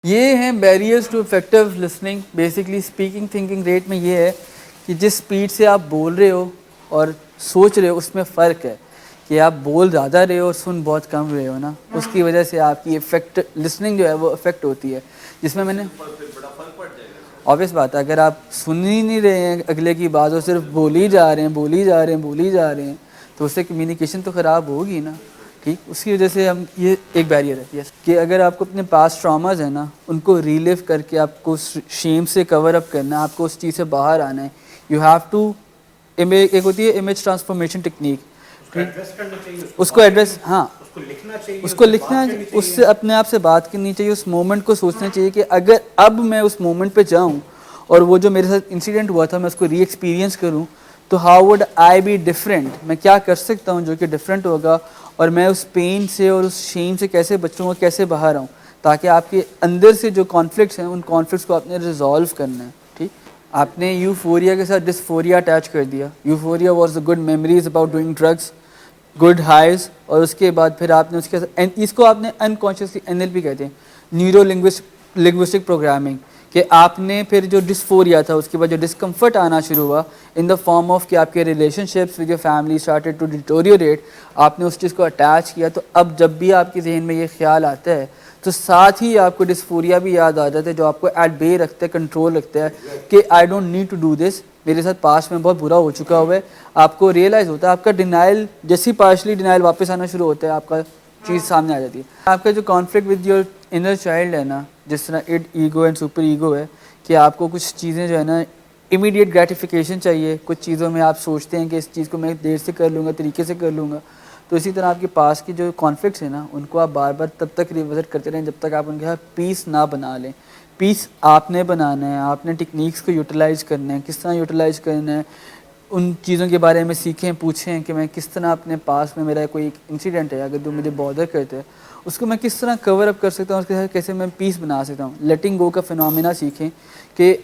ये हैं barriers to effective listening. Basically speaking thinking rate में ये है कि जिस स्पीड से आप बोल रहे हो और सोच रहे हो उसमें फ़र्क है कि आप बोल ज़्यादा रहे हो और सुन बहुत कम रहे हो ना, उसकी वजह से आपकी इफेक्ट लिसनिंग जो है वो इफेक्ट होती है। जिसमें मैंने ऑब्वियस बात है, अगर आप सुन ही नहीं रहे हैं अगले की बात और सिर्फ बोल ही जा रहे हैं तो उससे कम्युनिकेशन तो ख़राब होगी ना। ठीक, उसकी वजह से हम ये एक बैरियर है यस कि अगर आपको अपने पास ट्रॉमाज है ना उनको रीलिव करके आपको शेम से कवर अप करना है, आपको उस चीज़ से बाहर आना है। यू हैव टू एक होती है इमेज ट्रांसफॉर्मेशन टेक्निक, उसको एड्रेस, हाँ उसको लिखना, उससे अपने आप से बात करनी चाहिए, उस मोमेंट को सोचना चाहिए कि अगर अब मैं उस मोमेंट पे जाऊँ और वो जो मेरे साथ इंसिडेंट हुआ था मैं उसको री एक्सपीरियंस करूँ तो how would I be different, मैं क्या कर सकता हूँ जो कि डिफरेंट होगा और मैं उस पेन से और उस शेम से कैसे बचूँगा, कैसे बाहर आऊँ, ताकि आपके अंदर से जो कॉन्फ्लिक्ट्स हैं उन कॉन्फ्लिक्ट्स को आपने रिजॉल्व करना है। ठीक, आपने यूफोरिया के साथ डिस्फोरिया अटैच कर दिया। Euphoria was the good memories about doing drugs, good highs, और उसके बाद फिर आपने उसके इसको आपने अनकॉन्शियसली एनएलपी कहते हैं, न्यूरो लिंग्विस्टिक प्रोग्रामिंग, कि आपने फिर जो डिस्फोरिया था उसके बाद जो डिस्कम्फर्ट आना शुरू हुआ इन द फॉर्म ऑफ कि आपके relationships with your family started to deteriorate, आपने उस चीज़ को अटैच किया। तो अब जब भी आपके जहन में ये ख्याल आता है तो साथ ही आपको डिस्फोरिया भी याद आ जाता है जो आपको एट बे रखता है, कंट्रोल रखता है कि I don't need to do this, मेरे साथ पास्ट में बहुत बुरा हो चुका हुआ है। आपको रियलाइज़ होता है, आपका डिनाइल जैसी पार्शली डिनाइल वापस आना शुरू होता है, आपका चीज़ सामने आ जाती है। आपका जो conflict with your inner child है ना, जिस तरह end ego and super ego है कि आपको कुछ चीज़ें जो है ना इमीडिएट ग्रेटिफिकेशन चाहिए, कुछ चीज़ों में आप सोचते हैं कि इस चीज़ को मैं देर से कर लूँगा, तरीके से कर लूँगा। तो इसी तरह आपके पास की जो कॉन्फ्लिक्ट्स है ना उनको आप बार बार तब तक रिविजिट करते रहें जब तक आप उनके साथ पीस ना बना लें। पीस आपने बनाना है, आपने टेक्निक्स को यूटिलाइज़ करना है, किस तरह यूटिलाइज़ करना है, उन चीज़ों के बारे में सीखें, पूछें कि मैं किस तरह अपने पास में मेरा कोई एक इंसिडेंट है अगर जो मुझे बॉदर करते हैं उसको मैं किस तरह कवर अप कर सकता हूँ, उसके साथ कैसे मैं पीस बना सकता हूँ। लेटिंग गो का फिनोमिना सीखें कि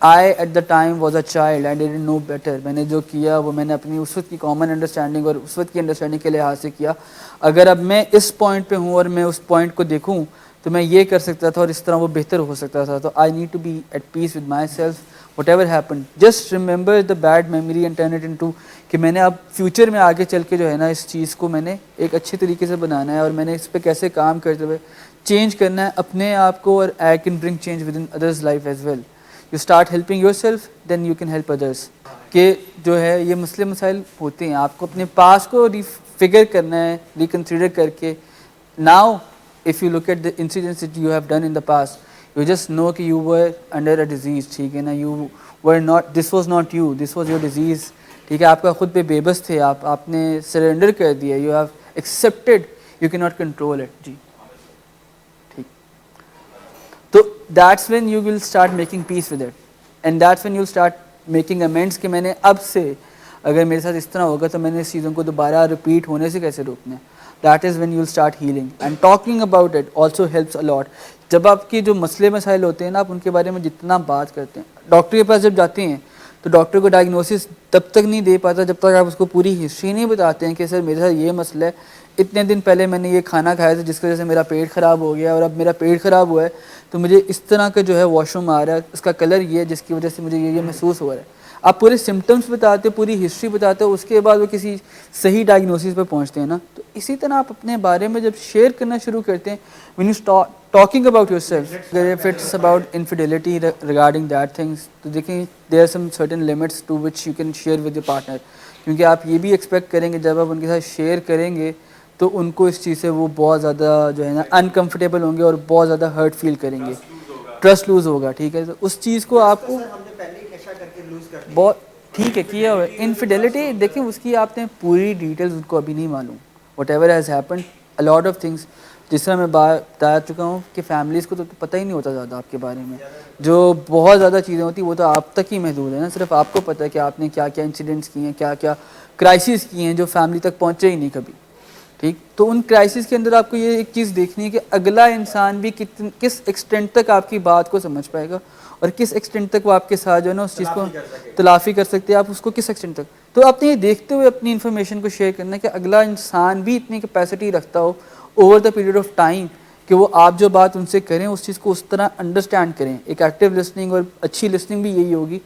I at the time was a child, I didn't know better, मैंने जो किया वो मैंने अपनी उस वक्त की कॉमन अंडरस्टैंडिंग और उस वक्त की अंडरस्टैंडिंग के लिहाज से किया। अगर अब मैं इस पॉइंट पे हूँ और मैं उस पॉइंट को देखूँ तो मैं ये कर सकता था और इस तरह वो बेहतर हो सकता था। तो I need to be at peace with myself whatever happened, just remember the bad memory and turn it into कि मैंने अब फ्यूचर में आगे चल के जो है ना इस चीज़ को मैंने एक अच्छे तरीके से बनाना है और मैंने इस पर कैसे काम करते हुए चेंज करना है अपने आप को, और I can bring change within others life as well. You start helping yourself then you can help others. के जो है ये मसले मसाइल होते हैं, आपको अपने पास को रिफिगर करना है, रिकन्सिडर करके। Now if you look at the incidents that you have done in the past, you just know कि you were under a disease, ठीक है ना, you were not, this was not you, this was your disease, ठीक है, आपका खुद पे बेबस थे, आपने सरेंडर कर दिया, you have accepted, you cannot control it जी। ठीक, तो that's when you will start making peace with it and that's when you'll start making amends कि मैंने अब से अगर मेरे साथ इस तरह होगा तो मैंने इस चीज़ों को दोबारा रिपीट होने से कैसे रोकना है। That is when you'll start healing and talking about it also helps a lot। जब आपके जो मसले मसाइल होते हैं ना आप उनके बारे में जितना बात करते हैं, डॉक्टर के पास जब जाते हैं तो डॉक्टर को डायग्नोसिस तब तक नहीं दे पाता जब तक आप उसको पूरी हिस्ट्री नहीं बताते हैं कि सर मेरे साथ ये मसला है, इतने दिन पहले मैंने ये खाना खाया था जिसकी वजह से मेरा पेट ख़राब हो गया और अब मेरा पेट ख़राब हुआ है तो मुझे इस तरह का जो है वॉशरूम आ रहा है, उसका कलर ये है जिसकी वजह से मुझे ये महसूस हो रहा है। आप पूरे सिम्टम्स बताते हो, पूरी हिस्ट्री बताते हो, उसके बाद वो किसी सही डायग्नोसिस पे पहुंचते हैं ना। तो इसी तरह आप अपने बारे में जब शेयर करना शुरू करते हैं, when you start talking about yourself, अगर if it's about infidelity regarding that things, तो देखें there are some certain limits to which you can share with your partner, क्योंकि आप ये भी एक्सपेक्ट करेंगे जब आप उनके साथ शेयर करेंगे तो उनको इस चीज़ से वो बहुत ज़्यादा जो है ना अनकम्फर्टेबल होंगे और बहुत ज़्यादा हर्ट फील करेंगे, ट्रस्ट लूज़ होगा। ठीक है, तो उस चीज़ को आपको बहुत ठीक है किया हुआ है। इनफिडेलिटी देखें उसकी आपने पूरी डिटेल्स उनको अभी नहीं मालूम, what ever has happen a lot of things, जिस तरह मैं बता चुका हूँ कि फैमिलीज़ को तो पता ही नहीं होता ज़्यादा आपके बारे में, जो बहुत ज़्यादा चीज़ें होती वो तो आप तक ही महदूद है ना, सिर्फ आपको पता है कि आपने क्या क्या इंसिडेंट्स किए हैं, क्या क्या क्राइसिस किए हैं जो फैमिली तक पहुँचे ही नहीं कभी। ठीक, तो उन क्राइसिस के अंदर आपको ये एक चीज़ देखनी है कि अगला इंसान भी किस एक्सटेंट तक आपकी बात को समझ पाएगा और किस एक्सटेंट तक वो आपके साथ जो है ना उस चीज़ को तलाफ़ी कर सकते हैं, आप उसको किस एक्सटेंट तक। तो आपने ये देखते हुए अपनी इन्फॉर्मेशन को शेयर करना है कि अगला इंसान भी इतनी कैपेसिटी रखता हो over the period of time कि वो आप जो बात उनसे करें उस चीज़ को उस तरह अंडरस्टैंड करें। एक एक्टिव लिसनिंग और अच्छी लिसनिंग भी यही होगी,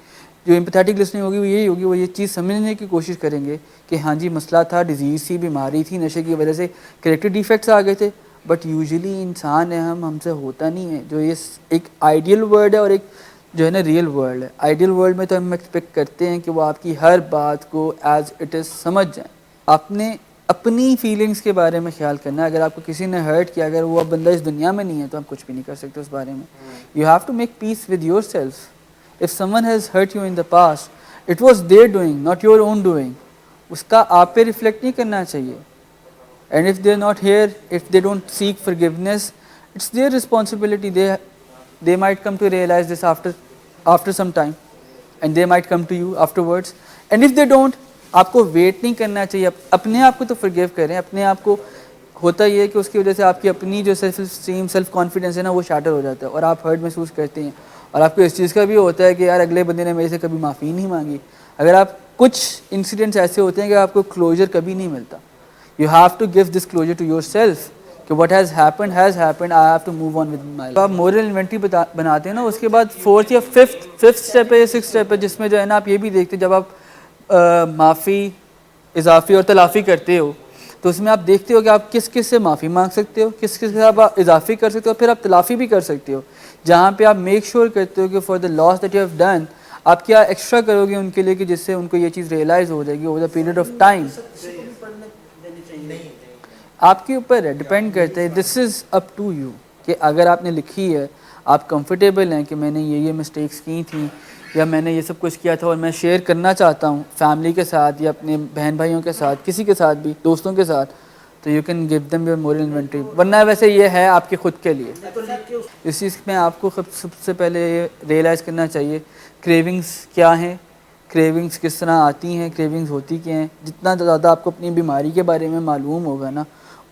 जो एम्पैथेटिक लिसनिंग होगी वो यही होगी, वो ये चीज़ समझने की कोशिश करेंगे कि हाँ जी मसला था, डिजीज़ थी, बीमारी थी, नशे की वजह से कैरेक्टर डिफेक्ट्स आ गए थे, बट यूजुअली इंसान है हम, हमसे होता नहीं है। जो ये एक आइडियल वर्ल्ड है और एक जो है ना रियल वर्ल्ड है। आइडियल वर्ल्ड में तो हम एक्सपेक्ट करते हैं कि वो आपकी हर बात को एज इट इज़ समझ जाएं। आपने अपनी फीलिंग्स के बारे में ख्याल करना है। अगर आपको किसी ने हर्ट किया, अगर वो अब बंदा इस दुनिया में नहीं है तो आप कुछ भी नहीं कर सकते उस बारे में। You have to make peace with yourself. If someone has hurt you in the past, it was their doing, not your own doing. उसका आप पे रिफ्लेक्ट नहीं करना चाहिए। And if they are not here, if they don't seek forgiveness, it's their responsibility. They might come to realize this after some time, and they might come to you afterwards. And if they don't, आपको wait नहीं करना चाहिए। अपने आप को तो forgive करें। अपने आप को होता ये है कि उसकी वजह से आपकी अपनी जो सेल्फ कॉन्फिडेंस है ना वो शैटर हो जाता है और आप हर्ट महसूस करते हैं। और आपको इस चीज़ का भी होता है कि यार अगले बंदे ने मेरे से कभी माफ़ी नहीं मांगी। अगर आप कुछ इंसिडेंट्स ऐसे होते हैं कि आपको क्लोजर कभी नहीं मिलता। You have to give this closure to yourself कि what has happened, I have to move on with my life। आप मोरल इन्वेंट्री बनाते हैं ना, उसके बाद फोर्थ या फिफ्थ स्टेप है या सिक्स स्टेप है, जिसमें जो है ना आप ये भी देखते हैं जब आप माफ़ी, इजाफ़ी और तलाफ़ी करते हो तो उसमें आप देखते हो कि आप किस किस से माफ़ी मांग सकते हो, किस किस से आप इजाफ़ी कर सकते हो, फिर आप तलाफ़ी भी कर सकते हो। जहाँ पे आप मेक श्योर करते हो कि for the loss that you have done आप क्या एक्स्ट्रा करोगे उनके लिए कि जिससे उनको ये चीज़ रियलाइज़ हो जाएगी over the period of time. आपके ऊपर है, डिपेंड करता है। This is up to you कि अगर आपने लिखी है, आप कंफर्टेबल हैं कि मैंने ये मिस्टेक्स की थी या मैंने ये सब कुछ किया था और मैं शेयर करना चाहता हूँ फैमिली के साथ या अपने बहन भाइयों के साथ, किसी के साथ भी, दोस्तों के साथ, तो you can give them your moral inventory. वरना वैसे ये है आपके खुद के लिए। इस चीज़ में आपको सबसे पहले ये रियलाइज़ करना चाहिए क्रेविंग्स क्या हैं, क्रेविंग्स किस तरह आती हैं, क्रेविंग्स होती क्या हैं। जितना ज़्यादा आपको अपनी बीमारी के बारे में मालूम होगा ना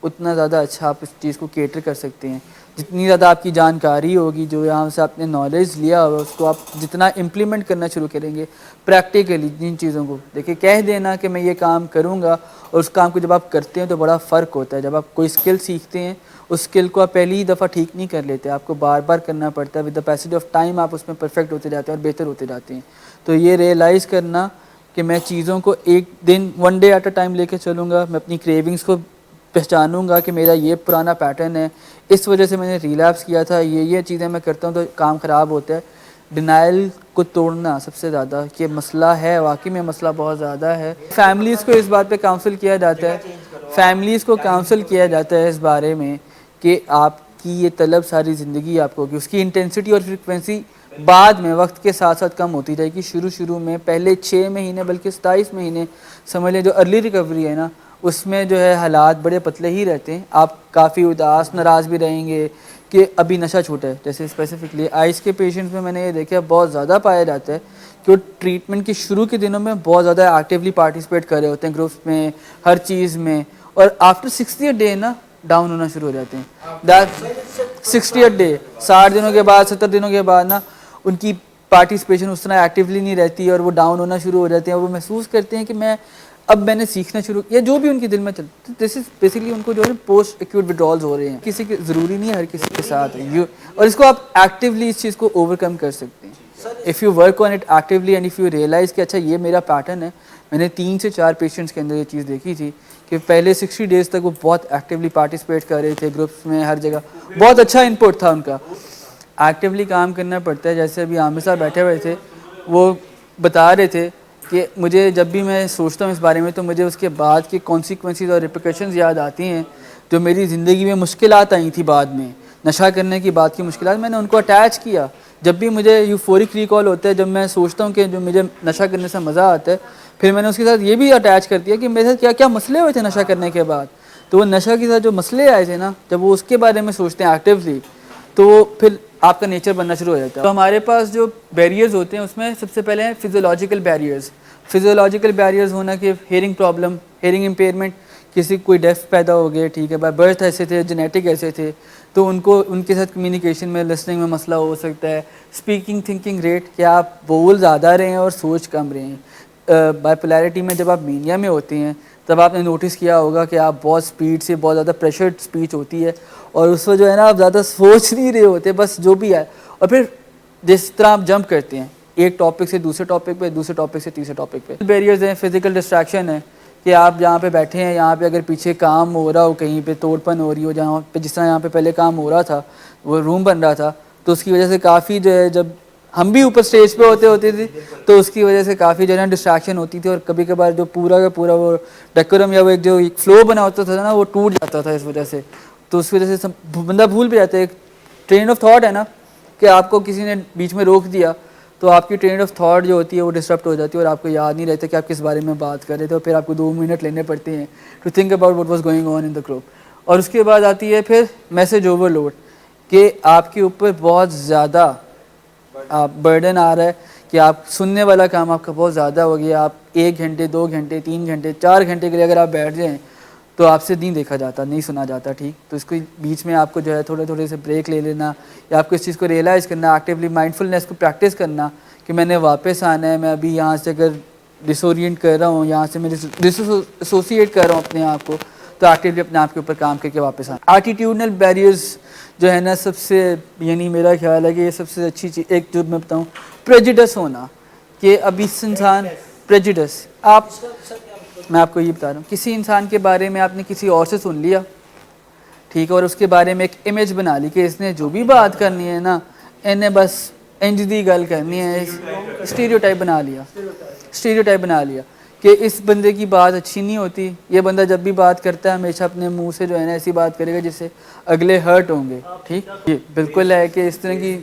उतना ज़्यादा अच्छा आप इस चीज़ को केटर कर सकते हैं। जितनी ज़्यादा आपकी जानकारी होगी, जो यहाँ से आपने नॉलेज लिया होगा, उसको आप जितना इम्प्लीमेंट करना शुरू करेंगे प्रैक्टिकली जिन चीज़ों को, देखिए कह देना कि मैं ये काम करूँगा और उस काम को जब आप करते हैं तो बड़ा फ़र्क होता है। जब आप कोई स्किल सीखते हैं उस स्किल को आप पहली दफ़ा ठीक नहीं कर लेते, आपको बार बार करना पड़ता है। With the passage of time आप उसमें परफेक्ट होते जाते हैं और बेहतर होते जाते हैं। तो ये रियलाइज़ करना कि मैं चीज़ों को एक दिन, one day at a time लेके चलूँगा, मैं अपनी क्रेविंग्स को पहचानूंगा कि मेरा ये पुराना पैटर्न है, इस वजह से मैंने रिलैप्स किया था, ये चीज़ें मैं करता हूँ तो काम ख़राब होता है। डिनाइल को तोड़ना सबसे ज़्यादा कि मसला है, वाकई में मसला बहुत ज़्यादा है। फैमिलीज़ को इस बात पे काउंसिल किया जाता है, फैमिलीज़ को काउंसिल किया जाता है इस बारे में कि आपकी ये तलब सारी ज़िंदगी आपको होगी। उसकी इंटेंसिटी और फ्रिक्वेंसी बाद में वक्त के साथ साथ कम होती जाएगी। शुरू में पहले 6 महीने बल्कि 27 महीने समझ लें जो अर्ली रिकवरी है ना, उसमें जो है हालात बड़े पतले ही रहते हैं। आप काफ़ी उदास, नाराज़ भी रहेंगे कि अभी नशा छूटा है। जैसे स्पेसिफिकली आइज़ के पेशेंट्स में मैंने ये देखा बहुत ज़्यादा पाया जाता है कि वो ट्रीटमेंट के शुरू के दिनों में बहुत ज़्यादा एक्टिवली पार्टिसिपेट कर रहे होते हैं ग्रुप्स में, हर चीज़ में, और आफ्टर 60th डे ना डाउन होना शुरू हो जाते हैं। दैट 60th डे, 60 दिनों के बाद, 70 दिनों के बाद ना उनकी पार्टिसिपेशन उस तरह एक्टिवली नहीं रहती और वो डाउन होना शुरू हो जाते हैं। वो महसूस करते हैं कि अब मैंने सीखना शुरू किया, जो भी उनके दिल में चलता है। दिस इज बेसिकली उनको जो है पोस्ट एक्यूट विड्रॉल्स हो रहे हैं। किसी के ज़रूरी नहीं है हर किसी के साथ है और इसको आप एक्टिवली इस चीज़ को ओवरकम कर सकते हैं if you work on it actively and if you realize कि अच्छा ये मेरा पैटर्न है। मैंने 3 से 4 पेशेंट्स के अंदर ये चीज़ देखी थी कि पहले 60 डेज़ तक वो बहुत एक्टिवली पार्टिसिपेट कर रहे थे ग्रुप्स में, हर जगह बहुत अच्छा इनपुट था उनका। एक्टिवली काम करना पड़ता है। जैसे अभी आमिर साहब बैठे हुए थे, वो बता रहे थे कि मुझे जब भी मैं सोचता हूँ इस बारे में तो मुझे उसके बाद के कॉन्सिक्वेंसेस और रिप्रिकॉशंस याद आती हैं जो मेरी ज़िंदगी में मुश्किलात आई थी बाद में, नशा करने की बाद की मुश्किलात। मैंने उनको अटैच किया। जब भी मुझे यूफोरिक रिकॉल होता है, जब मैं सोचता हूँ कि जो मुझे नशा करने से मज़ा आता है, फिर मैंने उसके साथ ये भी अटैच कर दिया कि मेरे साथ क्या क्या मसले हुए थे नशा करने के बाद। तो वो नशा के साथ जो मसले आए थे ना, जब वो उसके बारे में सोचते हैं एक्टिवली, तो फिर आपका नेचर बनना शुरू हो जाता है। तो हमारे पास जो बैरियर्स होते हैं उसमें सबसे पहले हैं फिजियोलॉजिकल बैरियर्स। फिजियोलॉजिकल बैरियर्स होना कि हेयरिंग प्रॉब्लम, हेयरिंग इम्पेयरमेंट, किसी कोई डेफ पैदा हो गए, ठीक है, बाय बर्थ ऐसे थे, जेनेटिक ऐसे थे, तो उनको उनके साथ कम्युनिकेशन में, लिसनिंग में मसला हो सकता है। स्पीकिंग थिंकिंग रेट, क्या आप बोल ज़्यादा रहे हैं और सोच कम रहे हैं। बाइपोलैरिटी में जब आप मीनिया में होते हैं तब आपने नोटिस किया होगा कि आप बहुत स्पीड से, बहुत ज़्यादा प्रेशर्ड स्पीच होती है और उसमें जो है ना आप ज़्यादा सोच नहीं रहे होते, बस जो भी है। और फिर जिस तरह आप जंप करते हैं एक टॉपिक से दूसरे टॉपिक पे, दूसरे टॉपिक से तीसरे टॉपिक पे। बैरियर्स हैं, फिजिकल डिस्ट्रैक्शन है कि आप जहाँ पे बैठे हैं यहाँ पे अगर पीछे काम हो रहा हो, कहीं पे तोड़पन हो रही हो, जहाँ पे जिस तरह यहाँ पे पहले काम हो रहा था, वो रूम बन रहा था, तो उसकी वजह से काफ़ी जो है, जब हम भी ऊपर स्टेज पे होते थे तो उसकी वजह से काफ़ी जो है ना डिस्ट्रैक्शन होती थी और कभी कभार जो पूरा का पूरा वो डेकोरम या वो एक जो एक फ्लो बना होता था ना वो टूट जाता था इस वजह से। तो उस वजह से सब बंदा भूल भी जाता है। एक ट्रेन ऑफ थॉट है ना कि आपको किसी ने बीच में रोक दिया तो आपकी ट्रेन ऑफ थॉट जो होती है वो डिस्टर्ब हो जाती है और आपको याद नहीं रहता कि आप किस बारे में बात कर रहे थे और फिर आपको 2 मिनट लेने पड़ते हैं to think about what was going on in the group. और उसके बाद आती है फिर मैसेज ओवरलोड कि आपके ऊपर बहुत ज़्यादा बर्डन आ रहा है कि आप सुनने वाला काम आपका बहुत ज़्यादा हो गया। आप 1 घंटे 2 घंटे 3 घंटे 4 घंटे के लिए अगर आप बैठ जाएँ तो आपसे नहीं देखा जाता, नहीं सुना जाता, ठीक। तो इसको बीच में आपको जो है थोड़े थोड़े से ब्रेक ले लेना या आपको इस चीज़ को रियलाइज़ करना, एक्टिवली माइंडफुलनेस को प्रैक्टिस करना कि मैंने वापस आना है। मैं अभी यहाँ से अगर डिसोरिएंट कर रहा हूँ, यहाँ से मैं डिसोसिएट कर रहा हूँ अपने आप को, तो एक्टिवली अपने आप के ऊपर काम करके वापस आना। एटीट्यूडनल बैरियर्स जो है ना सबसे, यानी मेरा ख्याल है कि ये सबसे अच्छी चीज़, एक जो मैं बताऊँ प्रेजुडिस होना, कि अभी इस इंसान प्रेजुडिस, आप, मैं आपको ये बता रहा हूँ, किसी इंसान के बारे में आपने किसी और से सुन लिया, ठीक है, और उसके बारे में एक इमेज बना ली कि इसने जो भी बात करनी है ना इन्हें बस इंज दी गल करनी है, स्टीरियोटाइप बना लिया, स्टीरियोटाइप बना लिया कि इस बंदे की बात अच्छी नहीं होती, ये बंदा जब भी बात करता है हमेशा अपने मुंह से जो है ना ऐसी बात करेगा जिससे अगले हर्ट होंगे, ठीक। ये बिल्कुल है कि इस तरह की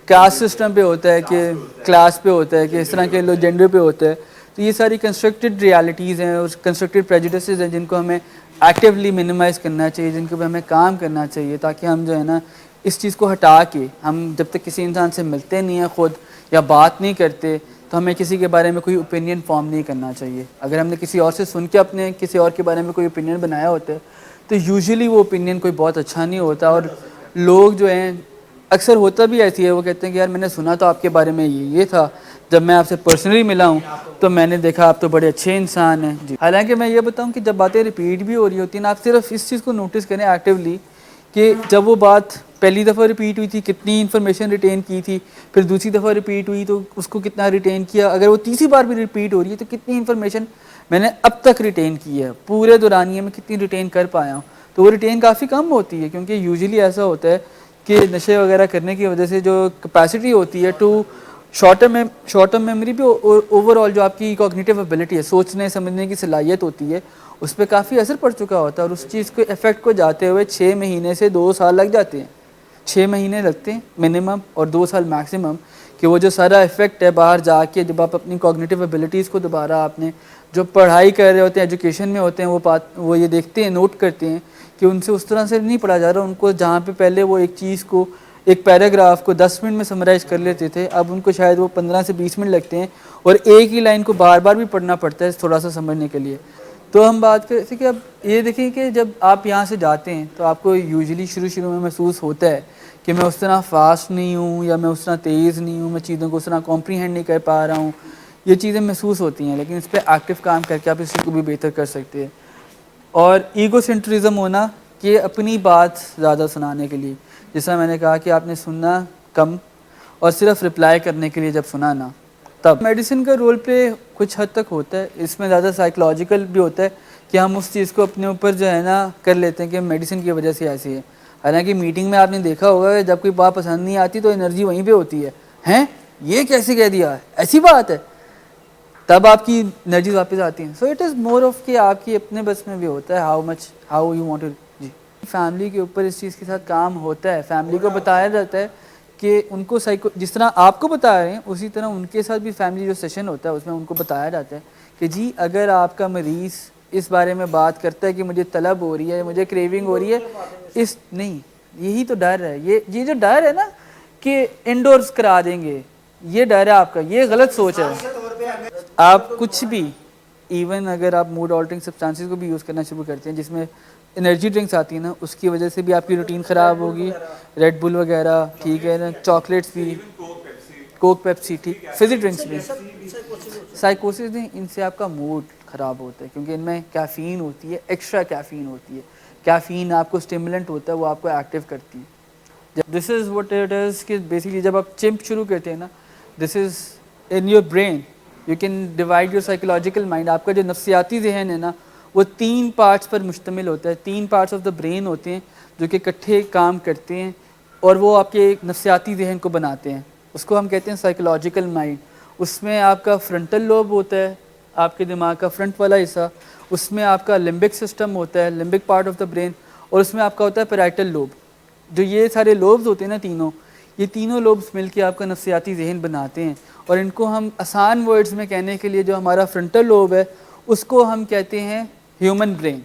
कास्ट सिस्टम पे होता है, कि क्लास पे होता है, कि इस तरह के लोग जेंडर पे होता है। तो ये सारी कंस्ट्रक्टेड रियलिटीज़ हैं और कंस्ट्रक्टेड प्रेजुडिसेस हैं जिनको हमें एक्टिवली मिनिमाइज़ करना चाहिए, जिनके ऊपर हमें काम करना चाहिए, ताकि हम जो है ना इस चीज़ को हटा के, हम जब तक किसी इंसान से मिलते नहीं हैं ख़ुद या बात नहीं करते तो हमें किसी के बारे में कोई ओपिनियन फॉर्म नहीं करना चाहिए। अगर हमने किसी और से सुन के अपने किसी और के बारे में कोई ओपिनियन बनाया होता है तो यूजुअली वो ओपिनियन कोई बहुत अच्छा नहीं होता और लोग जो हैं, अक्सर होता भी ऐसी है, वो कहते हैं कि यार मैंने सुना तो आपके बारे में ये था, जब मैं आपसे पर्सनली मिला हूँ तो मैंने देखा आप तो बड़े अच्छे इंसान हैं जी। हालांकि मैं ये बताऊँ कि जब बातें रिपीट भी हो रही होती हैं ना, आप सिर्फ इस चीज़ को नोटिस करें एक्टिवली कि जब वो बात पहली दफ़ा रिपीट हुई थी कितनी इन्फॉर्मेशन रिटेन की थी, फिर दूसरी दफ़ा रिपीट हुई तो उसको कितना रिटेन किया, अगर वो तीसरी बार भी रिपीट हो रही है तो कितनी इन्फॉर्मेशन मैंने अब तक रिटेन की है, पूरे दौरानिए में कितनी रिटेन कर पाया हूँ। तो वो रिटेन काफ़ी कम होती है क्योंकि यूजुअली ऐसा होता है कि नशे वगैरह करने की वजह से जो कैपेसिटी होती है टू शॉर्ट टर्म मेमोरी भी, ओवरऑल जो आपकी कॉग्निटिव एबिलिटी है, सोचने समझने की सलाहियत होती है, उस पर काफ़ी असर पड़ चुका होता है और उस चीज़ को इफ़ेक्ट को जाते हुए 6 महीने से 2 साल लग जाते हैं। 6 महीने लगते हैं मिनिमम और 2 साल मैक्सिमम कि वो जो सारा इफ़ेक्ट है बाहर जाके, जब आप अपनी कॉग्निटिव एबिलिटीज़ को दोबारा, आपने जो पढ़ाई कर रहे होते हैं, एजुकेशन में होते हैं, वो ये देखते हैं, नोट करते हैं कि उनसे उस तरह से नहीं पढ़ा जा रहा। उनको जहाँ पे पहले वो एक चीज़ को, एक पैराग्राफ को 10 मिनट में समराइज़ कर लेते थे, अब उनको शायद वो 15 से 20 मिनट लगते हैं और एक ही लाइन को बार बार भी पढ़ना पड़ता है थोड़ा सा समझने के लिए। तो हम बात कर रहे थे कि अब ये देखें कि जब आप यहाँ से जाते हैं तो आपको यूजुअली शुरू में महसूस होता है कि मैं उस तरह फास्ट नहीं हूँ या मैं उस तरह तेज़ नहीं हूँ, मैं चीज़ों को उस तरह कॉम्प्रीहेंड नहीं कर पा रहा हूँ, ये चीज़ें महसूस होती हैं, लेकिन इस पर एक्टिव काम करके आप इस चीज़ को भी बेहतर कर सकते हैं। और ईगो सेंट्रिज्म होना कि अपनी बात ज़्यादा सुनाने के लिए, जैसा मैंने कहा कि आपने सुनना कम और सिर्फ रिप्लाई करने के लिए जब सुना ना, तब मेडिसिन का रोल पे कुछ हद तक होता है, इसमें ज़्यादा साइकोलॉजिकल भी होता है कि हम उस चीज़ को अपने ऊपर जो है ना कर लेते हैं कि मेडिसिन की वजह से ऐसी है। हालांकि मीटिंग में आपने देखा होगा जब कोई बात पसंद नहीं आती तो एनर्जी वहीं पे होती है, हैं ये कैसे कह दिया, ऐसी बात है, तब आपकी एनर्जी वापस आती हैं। So it is more of कि आपकी अपने बस में भी होता है हाउ यू वांट टू जी। फैमिली के ऊपर इस चीज़ के साथ काम होता है, फैमिली को बताया जाता है कि उनको जिस तरह आपको बता रहे हैं उसी तरह उनके साथ भी फैमिली जो सेशन होता है उसमें उनको बताया जाता है कि जी अगर आपका मरीज़ इस बारे में बात करता है कि मुझे तलब हो रही है, मुझे क्रेविंग हो रही है, इस नहीं, यही तो डर है, ये जो डर है ना कि इंडोर्स करा देंगे, ये डर है आपका, ये गलत सोच है। आप कुछ भी, इवन अगर आप मूड ऑल्टरिंग सब्सटेंसेस को भी यूज़ करना शुरू करते हैं जिसमें एनर्जी ड्रिंक्स आती है ना, उसकी वजह से भी आपकी रूटीन ख़राब होगी, रेड बुल वगैरह, ठीक है ना, चॉकलेट्स भी, कोक पेप्सी, ठीक, फिजी ड्रिंक्स भी, साइकोसिस नहीं, इनसे आपका मूड ख़राब होता है, क्योंकि इनमें कैफ़ीन होती है, एक्स्ट्रा कैफ़ीन होती है। कैफ़ीन आपको स्टिमुलेंट होता है, वो आपको एक्टिव करती है। This is what it is कि बेसिकली जब आप चिंप शुरू करते हैं ना, this is in your brain, you can divide your psychological mind. आपका जो नफ्सियाती जहन है ना, वो 3 पार्ट्स पर मुश्तमिल होता है। 3 पार्ट्स ऑफ द ब्रेन होते हैं जो कि इकट्ठे काम करते हैं और वो आपके नफ्सियाती जहन को बनाते हैं। उसको हम कहते हैं साइकोलॉजिकल माइंड। उसमें आपका फ्रंटल लोब होता है, आपके दिमाग का फ्रंट वाला हिस्सा, उसमें आपका लिम्बिक सिस्टम होता है, limbic part of the brain, और उसमें आपका होता है पैराइटल लोब। जो ये सारे लोब्स होते हैं ना तीनों, ये तीनों लोब्स मिलके आपका नफ्सियाती जहन बनाते हैं। और इनको हम आसान वर्ड्स में कहने के लिए, जो हमारा फ्रंटल लोब है उसको हम कहते हैं ह्यूमन ब्रेन।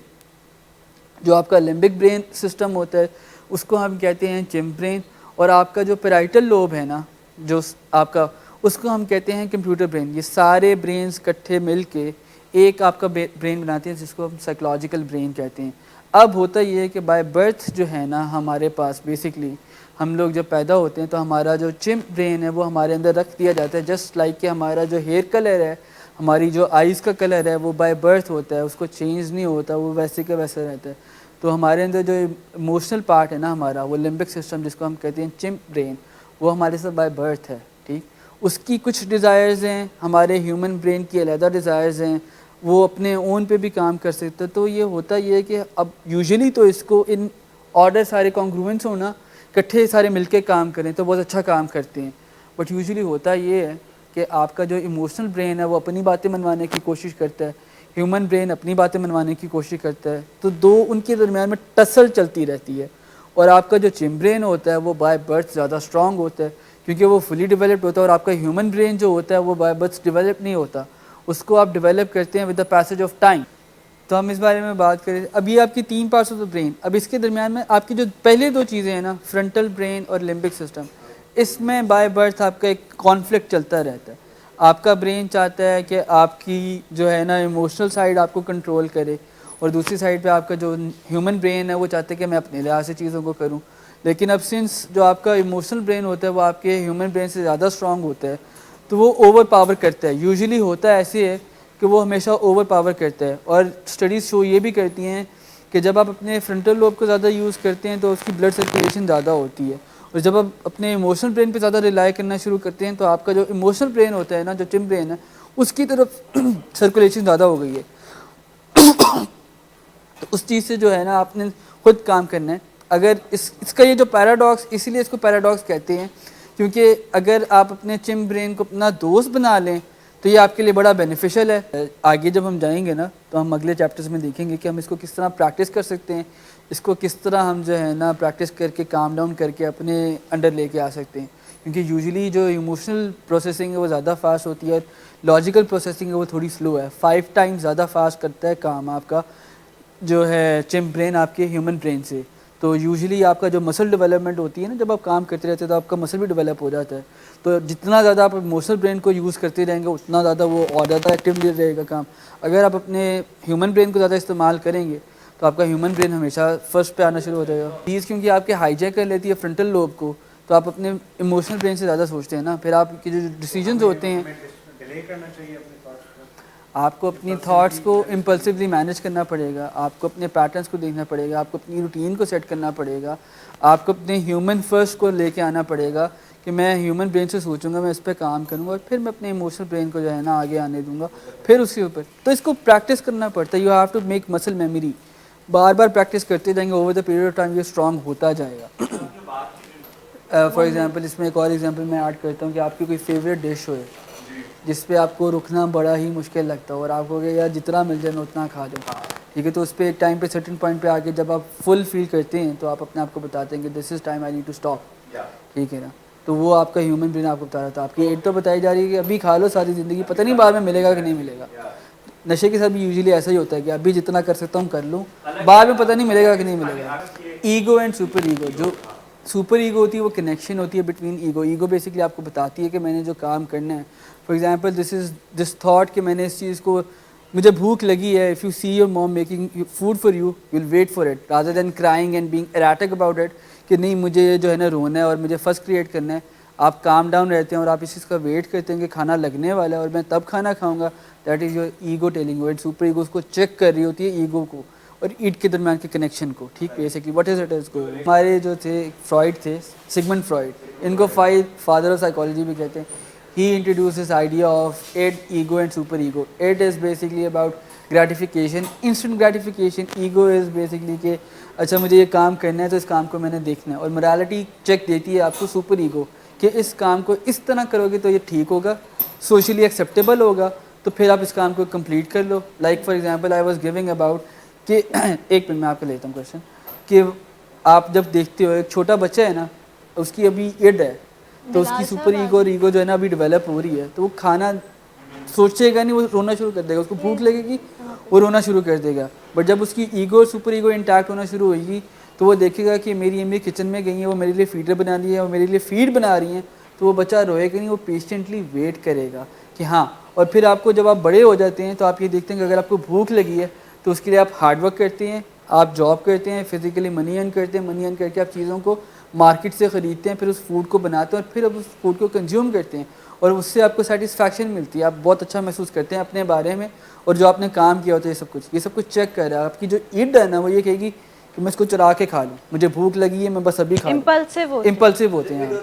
जो आपका लिम्बिक ब्रेन सिस्टम होता है उसको हम कहते हैं चिंप ब्रेन। और आपका जो पैराइटल लोब है ना, जो आपका, उसको हम कहते हैं कंप्यूटर ब्रेन। ये सारे ब्रेन्स इकट्ठे मिल के एक आपका ब्रेन बनाते हैं, जिसको हम साइकोलॉजिकल ब्रेन कहते हैं। अब होता ये है कि बाय बर्थ जो है ना हमारे पास, बेसिकली हम लोग जब पैदा होते हैं तो हमारा जो चिंप ब्रेन है वो हमारे अंदर रख दिया जाता है। जस्ट लाइक कि हमारा जो हेयर कलर है, हमारी जो आइज़ का कलर है, वो बाय बर्थ होता है, उसको चेंज नहीं होता, वो वैसे का वैसा रहता है। तो हमारे अंदर जो इमोशनल पार्ट है ना हमारा, वो लिम्बिक सिस्टम जिसको हम कहते हैं चिंप ब्रेन, वो हमारे साथ बाय बर्थ है, ठीक। उसकी कुछ डिज़ायर्स हैं, हमारे ह्यूमन ब्रेन की अलहदा डिज़ायर्स हैं, वो अपने ओन पे भी काम कर सकते हैं। तो ये होता ये है कि अब यूजुअली तो इसको इन ऑर्डर सारे कॉन्ग्रुएंस होना, इकट्ठे सारे मिलके काम करें तो बहुत अच्छा काम करते हैं। बट यूजुअली होता ये है कि आपका जो इमोशनल ब्रेन है वो अपनी बातें मनवाने की कोशिश करता है, ह्यूमन ब्रेन अपनी बातें मनवाने की कोशिश करता है, तो दो उनके दरमियान में टसल चलती रहती है। और आपका जो चिंप ब्रेन होता है वो बाय बर्थ ज़्यादा स्ट्रॉन्ग होता है, क्योंकि वो फुली डेवलप्ड होता है। और आपका ह्यूमन ब्रेन जो होता है वो बाय बर्थ डेवलप नहीं होता, उसको आप डेवलप करते हैं with the passage of time. तो हम इस बारे में बात करें। अब ये आपकी 3 पार्ट्स ऑफ द ब्रेन। अब इसके दरमियान में आपकी जो पहले 2 चीज़ें हैं ना, फ्रंटल ब्रेन और लिम्बिक सिस्टम, इसमें बाय बर्थ आपका एक कॉन्फ्लिक्ट चलता रहता है। आपका ब्रेन चाहता है कि आपकी जो है ना इमोशनल साइड आपको कंट्रोल करे, और दूसरी साइड पे आपका जो ह्यूमन ब्रेन है वो चाहता है कि मैं अपने लिहाज से चीज़ों को करूं। लेकिन अब सिंस जो आपका इमोशनल ब्रेन होता है वो आपके ह्यूमन ब्रेन से ज़्यादा स्ट्रॉन्ग होता है, तो वो ओवर पावर करता है। यूजुअली होता ऐसे है कि वो हमेशा ओवर पावर करता है। और स्टडीज़ शो ये भी करती हैं कि जब आप अपने फ्रंटल लोब को ज़्यादा यूज़ करते हैं तो उसकी ब्लड सर्कुलेशन ज़्यादा होती है, और जब आप अपने इमोशनल ब्रेन पे ज़्यादा रिलाई करना शुरू करते हैं तो आपका जो इमोशनल ब्रेन होता है ना, जो चिंप ब्रेन है, उसकी तरफ सर्कुलेशन ज़्यादा हो गई है। तो उस चीज़ से जो है ना आपने खुद काम करना है। अगर इसका ये जो पैराडॉक्स, इसीलिए इसको पैराडॉक्स कहते हैं, क्योंकि अगर आप अपने चिंप ब्रेन को अपना दोस्त बना लें तो ये आपके लिए बड़ा बेनिफिशियल है। आगे जब हम जाएंगे ना तो हम अगले चैप्टर्स में देखेंगे कि हम इसको किस तरह प्रैक्टिस कर सकते हैं, इसको किस तरह हम जो है ना प्रैक्टिस करके काम डाउन करके अपने अंडर लेके आ सकते हैं। क्योंकि यूजुअली जो इमोशनल प्रोसेसिंग है वो ज़्यादा फास्ट होती है, लॉजिकल प्रोसेसिंग है वो थोड़ी स्लो है। 5 टाइम्स ज़्यादा फास्ट करता है काम आपका जो है चिंप ब्रेन आपके ह्यूमन ब्रेन से। तो यूजुअली आपका जो मसल डेवलपमेंट होती है ना, जब आप काम करते रहते हैं तो आपका मसल भी डेवलप हो जाता है। तो जितना ज़्यादा आप इमोशनल ब्रेन को यूज़ करते रहेंगे उतना ज़्यादा वो और ज़्यादा एक्टिवली रहेगा काम। अगर आप अपने ह्यूमन ब्रेन को ज़्यादा इस्तेमाल करेंगे तो आपका ह्यूमन ब्रेन हमेशा फर्स्ट पे आना शुरू हो जाएगा। चीज़ क्योंकि आपके हाईजैक कर लेती है फ्रंटल लोब को, तो आप अपने इमोशनल ब्रेन से ज़्यादा सोचते हैं ना, फिर आपके जो डिसीजंस होते हैं, आपको अपनी थॉट्स को इम्पल्सिवली मैनेज करना पड़ेगा, आपको अपने पैटर्न्स को देखना पड़ेगा, आपको अपनी रूटीन को सेट करना पड़ेगा, आपको अपने ह्यूमन फर्स्ट को लेके आना पड़ेगा कि मैं ह्यूमन ब्रेन से सोचूंगा, मैं इस पर काम करूंगा, और फिर मैं अपने इमोशनल ब्रेन को जो है ना आगे आने दूंगा फिर उसके ऊपर। तो इसको प्रैक्टिस करना पड़ता है। You have to make muscle memory, बार बार प्रैक्टिस करते जाएंगे, over the period of time ये स्ट्रॉन्ग होता जाएगा। फॉर एग्जाम्पल इसमें एक और एग्जाम्पल मैं ऐड करता हूँ कि आपकी कोई फेवरेट डिश हो जिस पे आपको रुकना बड़ा ही मुश्किल लगता है, और आप कहोगे यार जितना मिल जाए मैं उतना खा लूँ, ठीक है। तो उस पर एक टाइम पे सर्टेन पॉइंट पे आके जब आप फुल फील करते हैं तो आप अपने आप को बताते हैं कि this is time I need to stop, ठीक है ना। तो वो आपका ह्यूमन ब्रेन आपको बता रहा था, आपकी एज तो बताई जा रही है कि अभी खा लो सारी ज़िंदगी, पता नहीं बाद में मिलेगा कि नहीं मिलेगा। नशे के साथ भी यूजुअली ऐसा ही होता है कि अभी जितना कर सकता हूँ कर लूँ, बाद में पता नहीं मिलेगा कि नहीं मिलेगा। ईगो एंड सुपर ईगो, जो सुपर ईगो होती है वो कनेक्शन होती है बिटवीन ईगो। ईगो बेसिकली आपको बताती है कि मैंने जो काम करना है, फॉर एग्जांपल दिस थॉट कि मैंने इस चीज़ को, मुझे भूख लगी है, if you see your mom making food for you will wait for it rather than crying and being erratic about it कि नहीं मुझे जो है ना रोना है और मुझे फर्स्ट क्रिएट करना है। आप काम डाउन रहते हैं और आप इस चीज़ का वेट करते हैं कि खाना लगने वाला है और मैं तब खाना खाऊंगा, that is your ego telling you, and super ego उसको चेक कर रही होती है ईगो को और ईट के दरमियान के कनेक्शन को। ठीक, basically what is it is go. हमारे जो थे फ्रॉइड थे, सिगमंड फ्रॉइड, इनको फादर ऑफ साइकोलॉजी भी कहते हैं। He introduce this idea of id, ego and super ego. Id is basically about gratification, instant gratification. Ego is basically कि अच्छा मुझे ये काम करना है तो इस काम को मैंने देखना है, और मोरालिटी चेक देती है आपको सुपर ईगो कि इस काम को इस तरह करोगे तो ये ठीक होगा, सोशली एक्सेप्टेबल होगा, तो फिर आप इस काम को कंप्लीट कर लो। Like for example I was giving about कि एक मिनट मैं आपको लेता हूँ क्वेश्चन, कि आप जब देखते हो एक छोटा बच्चा है ना, उसकी अभी इड है, तो उसकी सुपर ईगो और ईगो जो है ना अभी डेवलप हो रही है, तो वो खाना सोचेगा नहीं, वो रोना शुरू कर देगा, उसको भूख लगेगी वो रोना शुरू कर देगा। बट जब उसकी ईगो और सुपर ईगो इंटैक्ट होना शुरू होगी तो वो देखेगा कि मेरी अम्मी किचन में गई है, वो मेरे लिए फीडर बना रही है, वो मेरे लिए फीड बना रही हैं, तो वो बच्चा रोएगा नहीं, वो पेशेंटली वेट करेगा कि हाँ। और फिर आपको जब आप बड़े हो जाते हैं तो आप ये देखते हैं कि अगर आपको भूख लगी है तो उसके लिए आप हार्डवर्क करते हैं, आप जॉब करते हैं, फिजिकली मनी अर्न करते हैं, मनी अर्न करके आप चीज़ों को मार्केट से ख़रीदते हैं, फिर उस फूड को बनाते हैं और फिर आप उस फूड को कंज्यूम करते हैं और उससे आपको सेटिस्फैक्शन मिलती है, आप बहुत अच्छा महसूस करते हैं अपने बारे में, और जो आपने काम किया होता है ये सब कुछ चेक कर रहा है। आपकी जो ईड है ना वो ये कहेगी कि मैं इसको चुरा के खा लूँ, मुझे भूख लगी है, मैं बस अभी खा लूँ। इम्पल्सिव इम्पल्सिव होते हैं।